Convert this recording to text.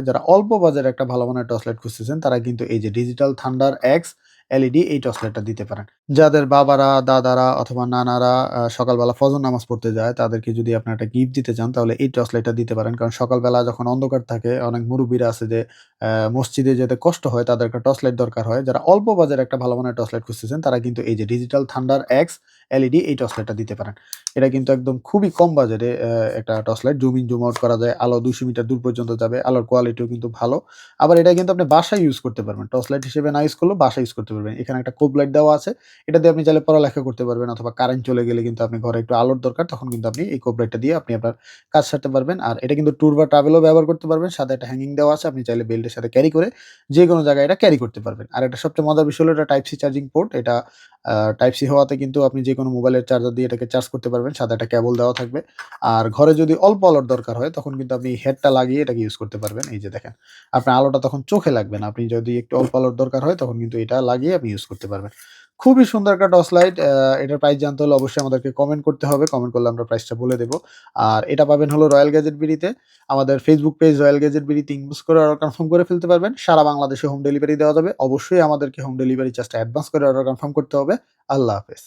যারা অল্প বাজারে একটা ভালো মানের টর্চ লাইট খুঁজতেছেন তারা কিন্তু এই যে ডিজিটাল থান্ডার এক্স এলইডি এই টর্চ লাইটটা দিতে পারেন। যাদের বাবারা, দাদারা অথবা নানারা সকালবেলা ফজর নামাজ পড়তে যায় তাদেরকে যদি আপনারা একটা গিফট দিতে চান তাহলে এই টর্চ লাইটটা দিতে পারেন। কারণ সকালবেলা যখন অন্ধকার থাকে অনেক মুরুব্বিরা আছে যে মসজিদে যেতে কষ্ট হয় তাদের একটা টর্চ লাইট দরকার হয়। যারা অল্প বাজারে একটা ভালো মানের টর্চ লাইট খুঁজতেছেন তারা কিন্তু এই যে ডিজিটাল থান্ডার এক্স এলইডি এই টর্চ লাইটটা দিতে পারেন। এটা কিন্তু একদম খুবই কম বাজেটে একটা torch light zoom in, zoom out করা যায়। আলো ২০০ মিটার দূর পর্যন্ত যাবে। আলোর কোয়ালিটিও কিন্তু ভালো। আবার এটা কিন্তু আপনি বাসায় ইউজ করতে পারবেন। টর্চ লাইট হিসেবে না ইউজ করলেও বাসায় ইউজ করতে পারবেন। এখানে একটা কোব লাইট দেওয়া আছে। এটা দিয়ে আপনি চাইলে পড়ালেখা করতে পারবেন অথবা কারেন্ট চলে গেলে কিন্তু আপনি ঘরে একটু আলোর দরকার তখন কিন্তু আপনি এই কোব লাইটটা দিয়ে আপনি আপনার কাজ সারতে পারবেন। আর এটা কিন্তু ট্যুর বা ট্রাভেলও ব্যবহার করতে পারবেন। সাথে একটা হ্যাঙ্গিং দেওয়া আছে। আপনি চাইলে বেল্টের সাথে ক্যারি করে যেকোনো জায়গায় এটা ক্যারি করতে পারবেন। আর এটা সবচেয়ে মজার বিষয় হলো এটা টাইপ সি চার্জিং পোর্ট। এটা টাইপ সি হওয়াতে কিন্তু আপনি যেকোনো মোবাইলের চার্জার দিয়ে এটাকে চার্জ করতে পারবেন। সাথে একটা কেবল দেওয়া থাকবে। আর ঘরে যদি অল্প আলোর দরকার হয় তখন কিন্তু আপনি হেডটা লাগিয়ে এটাকে ইউজ করতে পারবেন। এই যে দেখেন, আপনার আলোটা তখন চোখে লাগবে না। আপনি যদি একটু অল্প আলোর দরকার হয় তখন কিন্তু এটা লাগিয়ে আপনি ইউজ করতে পারবেন। খুবই সুন্দর একটা টর্চ লাইট। এটার প্রাইস জানতে হলে অবশ্যই আমাদেরকে কমেন্ট করতে হবে। কমেন্ট করলে আমরা প্রাইসটা বলে দেব। আর এটা পাবেন হলো রয়্যাল গ্যাজেট বিডিতে। আমাদের ফেসবুক পেজ রয়্যাল গ্যাজেট বিডিতে ইনবক্স করে অর্ডার কনফার্ম করে ফেলতে পারবেন। সারা বাংলাদেশে হোম ডেলিভারি দেওয়া যাবে। অবশ্যই আমাদেরকে হোম ডেলিভারি চার্জটা অ্যাডভান্স করে অর্ডার কনফার্ম করতে হবে। আল্লাহ হাফেজ।